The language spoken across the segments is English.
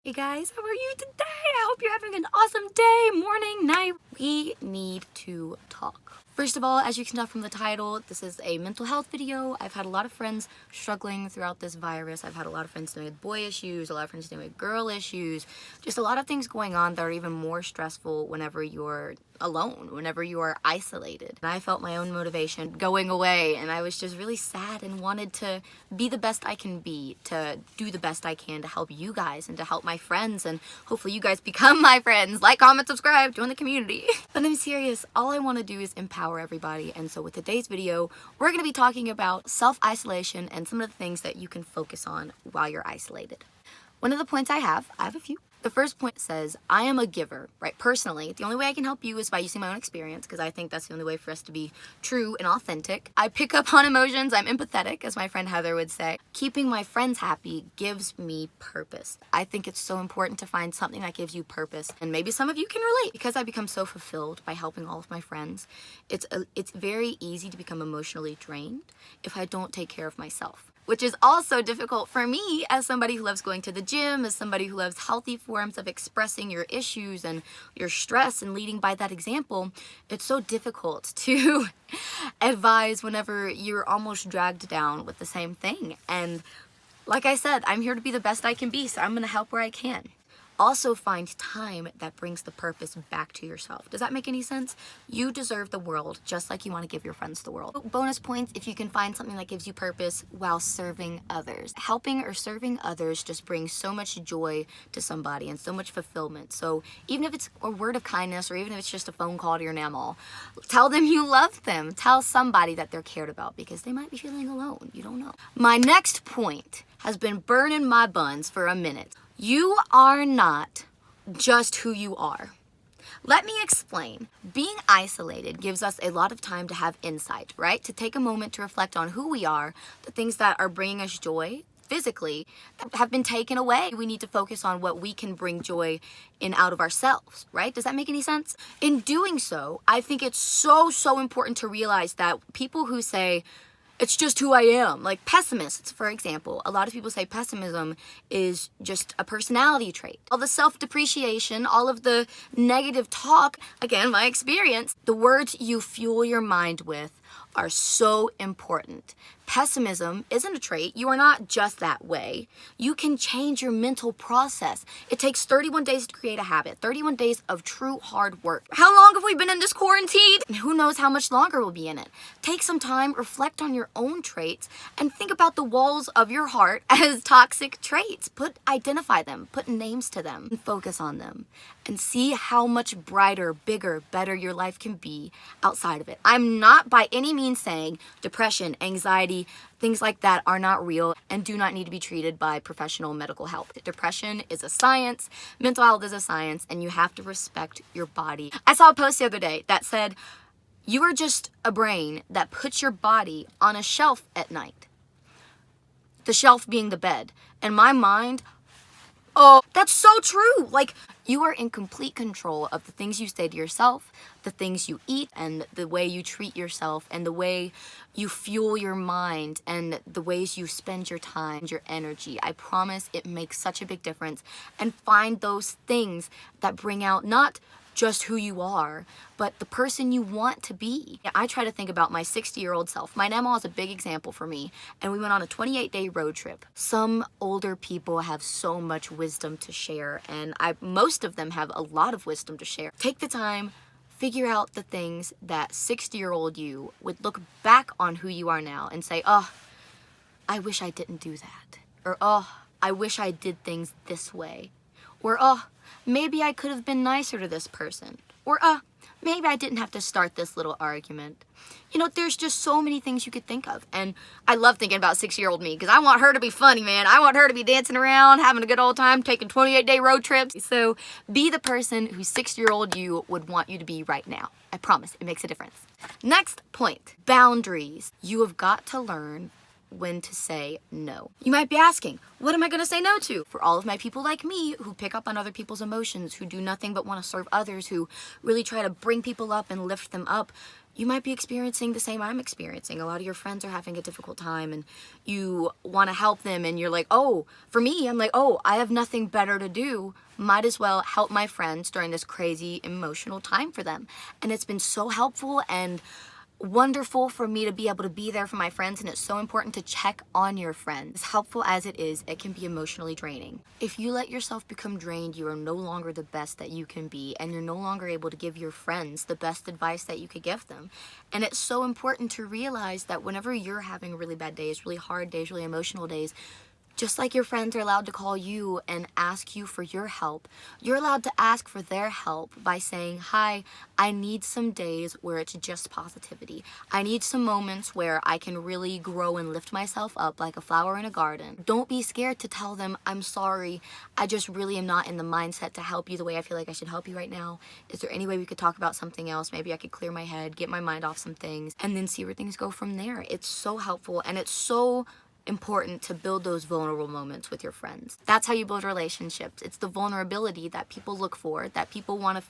Hey guys, how are you today? I hope you're having an awesome day, morning, night. We need to talk. First of all, as you can tell from the title, this is a mental health video. I've had a lot of friends struggling throughout this virus. I've had a lot of friends dealing with boy issues, a lot of friends dealing with girl issues, just a lot of things going on that are even more stressful whenever you're alone, whenever you are isolated. And I felt my own motivation going away, and I was just really sad and wanted to be the best I can be, to do the best I can to help you guys and to help my friends, and hopefully you guys become my friends. Like, comment, subscribe, join the community. But I'm serious, all I want to do is empower everybody, and so with today's video, we're going to be talking about self-isolation and some of the things that you can focus on while you're isolated. One of the points I have a few. The first point says, I am a giver, right? Personally, the only way I can help you is by using my own experience, because I think that's the only way for us to be true and authentic. I pick up on emotions. I'm empathetic, as my friend Heather would say. Keeping my friends happy gives me purpose. I think it's so important to find something that gives you purpose. And maybe some of you can relate. Because I become so fulfilled by helping all of my friends, it's very easy to become emotionally drained if I don't take care of myself. Which is also difficult for me as somebody who loves going to the gym, as somebody who loves healthy forms of expressing your issues and your stress and leading by that example. It's so difficult to advise whenever you're almost dragged down with the same thing. And like I said, I'm here to be the best I can be, so I'm going to help where I can. Also find time that brings the purpose back to yourself. Does that make any sense? You deserve the world just like you want to give your friends the world. Bonus points if you can find something that gives you purpose while serving others. Helping or serving others just brings so much joy to somebody and so much fulfillment. So even if it's a word of kindness or even if it's just a phone call to your Namaw, tell them you love them. Tell somebody that they're cared about because they might be feeling alone. You don't know. My next point has been burning my buns for a minute. You are not just who you are. Let me explain. Being isolated gives us a lot of time to have insight, right? To take a moment to reflect on who we are, the things that are bringing us joy physically have been taken away. We need to focus on what we can bring joy in out of ourselves, right? Does that make any sense? In doing so, I think it's so important to realize that people who say, it's just who I am. Like pessimists, for example. A lot of people say pessimism is just a personality trait. All the self-depreciation, all of the negative talk, again, my experience, the words you fuel your mind with are so important. Pessimism isn't a trait. You are not just that way. You can change your mental process. It takes 31 days to create a habit, 31 days of true hard work. How long have we been in this quarantine? And who knows how much longer we'll be in it. Take some time, reflect on your own traits, and think about the walls of your heart as toxic traits. Identify them, put names to them, and focus on them. And see how much brighter, bigger, better your life can be outside of it. I'm not by any means saying depression, anxiety, things like that are not real and do not need to be treated by professional medical help. Depression is a science, mental health is a science, and you have to respect your body. I saw a post the other day that said, you are just a brain that puts your body on a shelf at night. The shelf being the bed. And my mind, oh, that's so true. Like, you are in complete control of the things you say to yourself, the things you eat, and the way you treat yourself, and the way you fuel your mind, and the ways you spend your time, your energy. I promise it makes such a big difference. And find those things that bring out not just who you are, but the person you want to be. I try to think about my 60-year-old self. My Namaw is a big example for me, and we went on a 28-day road trip. Some older people have so much wisdom to share, and most of them have a lot of wisdom to share. Take the time, figure out the things that 60-year-old you would look back on who you are now and say, oh, I wish I didn't do that. Or, oh, I wish I did things this way. Or, oh, maybe I could have been nicer to this person. Or, maybe I didn't have to start this little argument. You know, there's just so many things you could think of. And I love thinking about 6-year-old me because I want her to be funny, man. I want her to be dancing around, having a good old time, taking 28-day road trips. So be the person who 6-year-old you would want you to be right now. I promise, it makes a difference. Next point, boundaries. You have got to learn when to say no. You might be asking, what am I gonna say no to? For all of my people like me who pick up on other people's emotions, who do nothing but want to serve others, who really try to bring people up and lift them up, you might be experiencing the same I'm experiencing. A lot of your friends are having a difficult time and you want to help them and you're like, oh, for me, I'm like, oh, I have nothing better to do. Might as well help my friends during this crazy emotional time for them. And it's been so helpful and wonderful for me to be able to be there for my friends, and it's so important to check on your friends. As helpful as it is, it can be emotionally draining. If you let yourself become drained, you are no longer the best that you can be, and you're no longer able to give your friends the best advice that you could give them. And it's so important to realize that whenever you're having really bad days, really hard days, really emotional days, just like your friends are allowed to call you and ask you for your help, you're allowed to ask for their help by saying, hi, I need some days where it's just positivity. I need some moments where I can really grow and lift myself up like a flower in a garden. Don't be scared to tell them, I'm sorry, I just really am not in the mindset to help you the way I feel like I should help you right now. Is there any way we could talk about something else? Maybe I could clear my head, get my mind off some things, and then see where things go from there. It's so helpful, and it's so important to build those vulnerable moments with your friends. That's how you build relationships. It's the vulnerability that people look for, that people want to,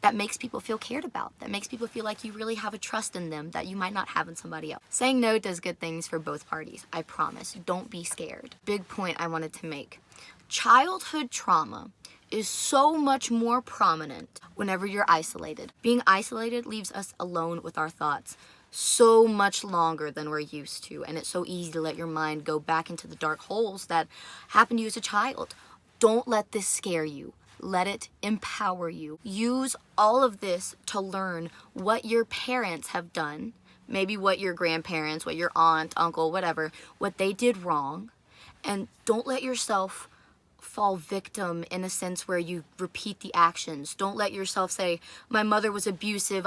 that makes people feel cared about, that makes people feel like you really have a trust in them that you might not have in somebody else. Saying no does good things for both parties, I promise. Don't be scared. Big point I wanted to make. Childhood trauma is so much more prominent whenever you're isolated. Being isolated leaves us alone with our thoughts so much longer than we're used to, and it's so easy to let your mind go back into the dark holes that happened to you as a child. Don't let this scare you. Let it empower you. Use all of this to learn what your parents have done, maybe what your grandparents, what your aunt, uncle, whatever, what they did wrong, and don't let yourself fall victim in a sense where you repeat the actions. Don't let yourself say, my mother was abusive,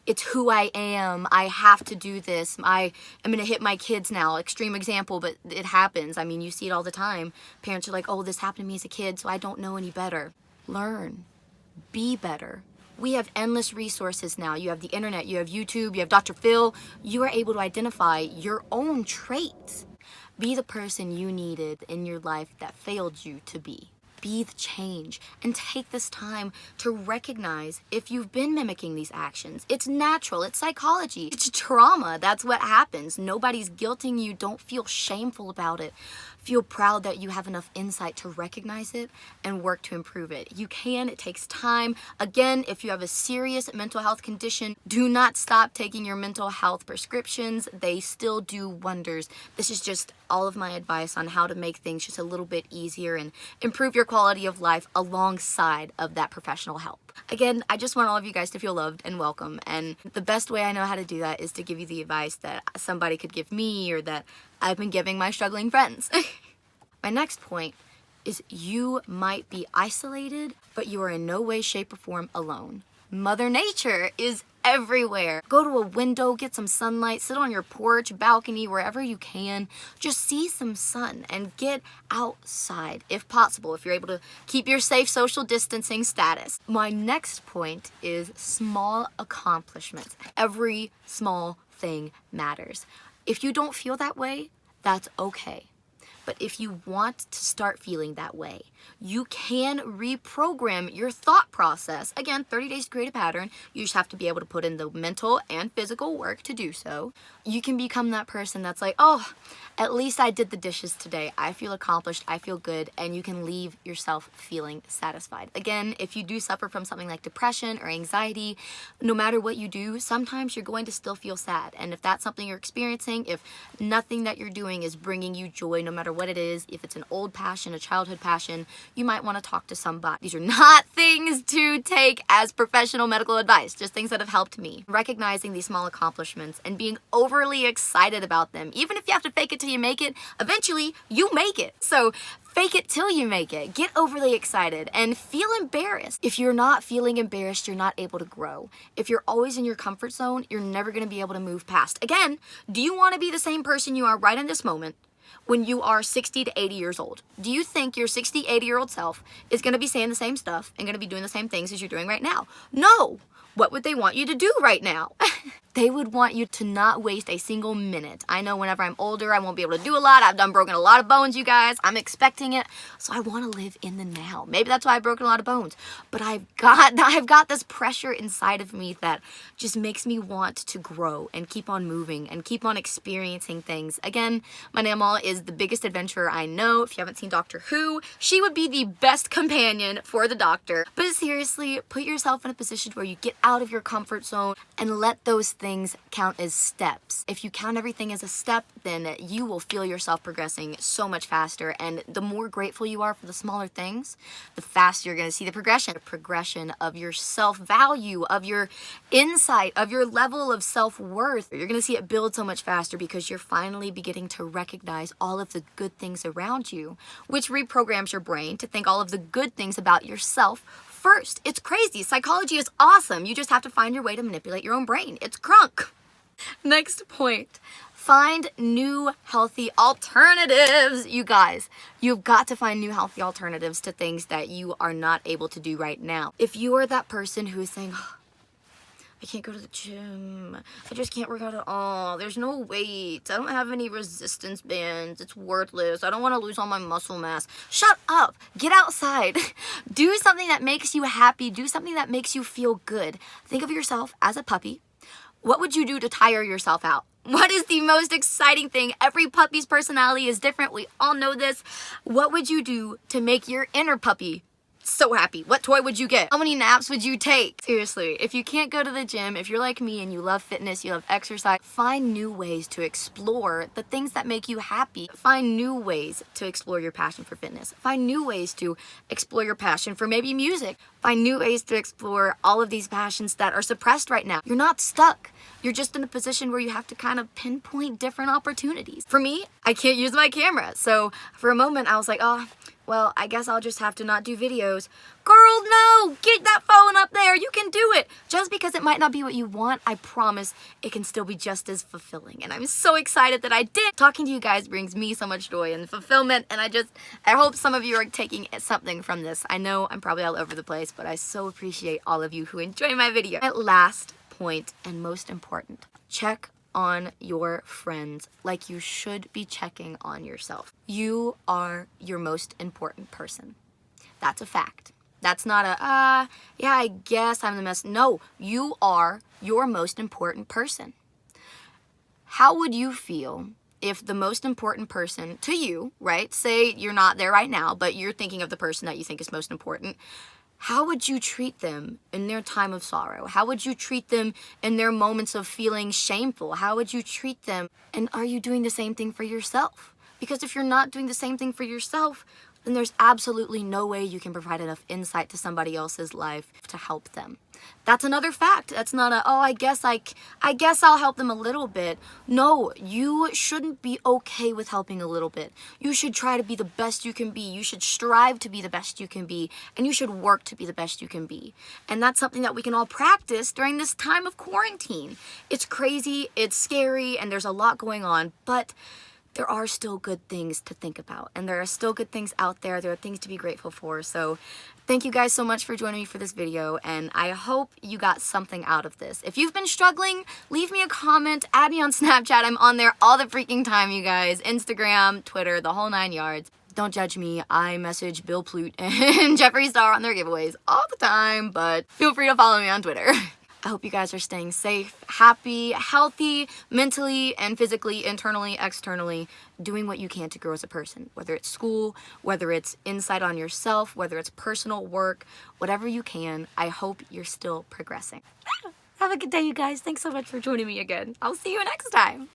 it's who I am, I have to do this, I am gonna hit my kids now. Extreme example, but it happens. I mean, you see it all the time. Parents are like, oh, this happened to me as a kid, so I don't know any better. Learn. Be better. We have endless resources now. You have the internet, you have YouTube, you have Dr. Phil. You are able to identify your own traits. Be the person you needed in your life that failed you to be. Be the change, and take this time to recognize if you've been mimicking these actions. It's natural, it's psychology, it's trauma, that's what happens. Nobody's guilting you, don't feel shameful about it. Feel proud that you have enough insight to recognize it and work to improve it. You can, it takes time. Again, if you have a serious mental health condition, do not stop taking your mental health prescriptions. They still do wonders. This is just all of my advice on how to make things just a little bit easier and improve your quality of life alongside of that professional help. Again, I just want all of you guys to feel loved and welcome, and the best way I know how to do that is to give you the advice that somebody could give me or that I've been giving my struggling friends. My next point is you might be isolated, but you are in no way, shape, or form alone. Mother Nature is everywhere. Go to a window, get some sunlight, sit on your porch, balcony, wherever you can. Just see some sun and get outside if possible, if you're able to keep your safe social distancing status. My next point is small accomplishments. Every small thing matters. If you don't feel that way, that's okay. But if you want to start feeling that way, you can reprogram your thought process. Again, 30 days to create a pattern. You just have to be able to put in the mental and physical work to do so. You can become that person that's like, oh, at least I did the dishes today. I feel accomplished, I feel good, and you can leave yourself feeling satisfied. Again, if you do suffer from something like depression or anxiety, no matter what you do, sometimes you're going to still feel sad. And if that's something you're experiencing, if nothing that you're doing is bringing you joy, no matter what it is, if it's an old passion, a childhood passion, you might want to talk to somebody. These are not things to take as professional medical advice, just things that have helped me. Recognizing these small accomplishments and being overly excited about them, even if you have to fake it till you make it, eventually you make it. So fake it till you make it. Get overly excited and feel embarrassed. If you're not feeling embarrassed, you're not able to grow. If you're always in your comfort zone, you're never going to be able to move past. Again, do you want to be the same person you are right in this moment when you are 60 to 80 years old? Do you think your 60, 80-year-old self is going to be saying the same stuff and going to be doing the same things as you're doing right now? No. what would they want you to do right now? They would want you to not waste a single minute. I know whenever I'm older, I won't be able to do a lot. I've done broken a lot of bones, you guys. I'm expecting it. So I want to live in the now. Maybe that's why I've broken a lot of bones. But I've got this pressure inside of me that just makes me want to grow and keep on moving and keep on experiencing things. Again, my Nanamal is the biggest adventurer I know. If you haven't seen Doctor Who, she would be the best companion for the Doctor. But seriously, put yourself in a position where you get out of your comfort zone and let those things count as steps. If you count everything as a step, then you will feel yourself progressing so much faster. And the more grateful you are for the smaller things, the faster you're going to see the progression of your self-value, of your insight, of your level of self-worth. You're going to see it build so much faster because you're finally beginning to recognize all of the good things around you, which reprograms your brain to think all of the good things about yourself first. It's crazy. Psychology is awesome. You just have to find your way to manipulate your own brain. It's crunk. Next point. Find new healthy alternatives. You guys, you've got to find new healthy alternatives to things that you are not able to do right now. If you are that person who is saying, oh, I can't go to the gym. I just can't work out at all. There's no weight. I don't have any resistance bands. It's worthless. I don't want to lose all my muscle mass. Shut up. Get outside. Do something that makes you happy. Do something that makes you feel good. Think of yourself as a puppy. What would you do to tire yourself out? What is the most exciting thing? Every puppy's personality is different. We all know this. What would you do to make your inner puppy so happy? What toy would you get? How many naps would you take? Seriously, if you can't go to the gym, if you're like me and you love fitness, you love exercise, find new ways to explore the things that make you happy. Find new ways to explore your passion for fitness. Find new ways to explore your passion for maybe music. Find new ways to explore all of these passions that are suppressed right now. You're not stuck. You're just in a position where you have to kind of pinpoint different opportunities. For me, I can't use my camera. So for a moment, I was like, oh, well, I guess I'll just have to not do videos. Girl, no! Get that phone up there! You can do it! Just because it might not be what you want, I promise it can still be just as fulfilling. And I'm so excited that I did! Talking to you guys brings me so much joy and fulfillment, and I hope some of you are taking something from this. I know I'm probably all over the place, but I so appreciate all of you who enjoy my video. My last point, and most important, check on your friends like you should be checking on yourself. You are your most important person. That's a fact. That's not a, yeah, I guess I'm the best. No, you are your most important person. How would you feel if the most important person to you, right? Say you're not there right now, but you're thinking of the person that you think is most important. How would you treat them in their time of sorrow? How would you treat them in their moments of feeling shameful? How would you treat them? And are you doing the same thing for yourself? Because if you're not doing the same thing for yourself, then there's absolutely no way you can provide enough insight to somebody else's life to help them. That's another fact. That's not a, oh, I guess I'll help them a little bit. No, you shouldn't be okay with helping a little bit. You should try to be the best you can be. You should strive to be the best you can be, and you should work to be the best you can be. And that's something that we can all practice during this time of quarantine. It's crazy, it's scary, and there's a lot going on, but there are still good things to think about, and there are still good things out there. There are things to be grateful for. So thank you guys so much for joining me for this video, and I hope you got something out of this. If you've been struggling, leave me a comment, add me on Snapchat. I'm on there all the freaking time, you guys. Instagram, Twitter, the whole 9 yards. Don't judge me. I message Bill Plute and Jeffree Star on their giveaways all the time, but feel free to follow me on Twitter. I hope you guys are staying safe, happy, healthy, mentally and physically, internally, externally, doing what you can to grow as a person. Whether it's school, whether it's insight on yourself, whether it's personal work, whatever you can, I hope you're still progressing. Have a good day, you guys. Thanks so much for joining me again. I'll see you next time.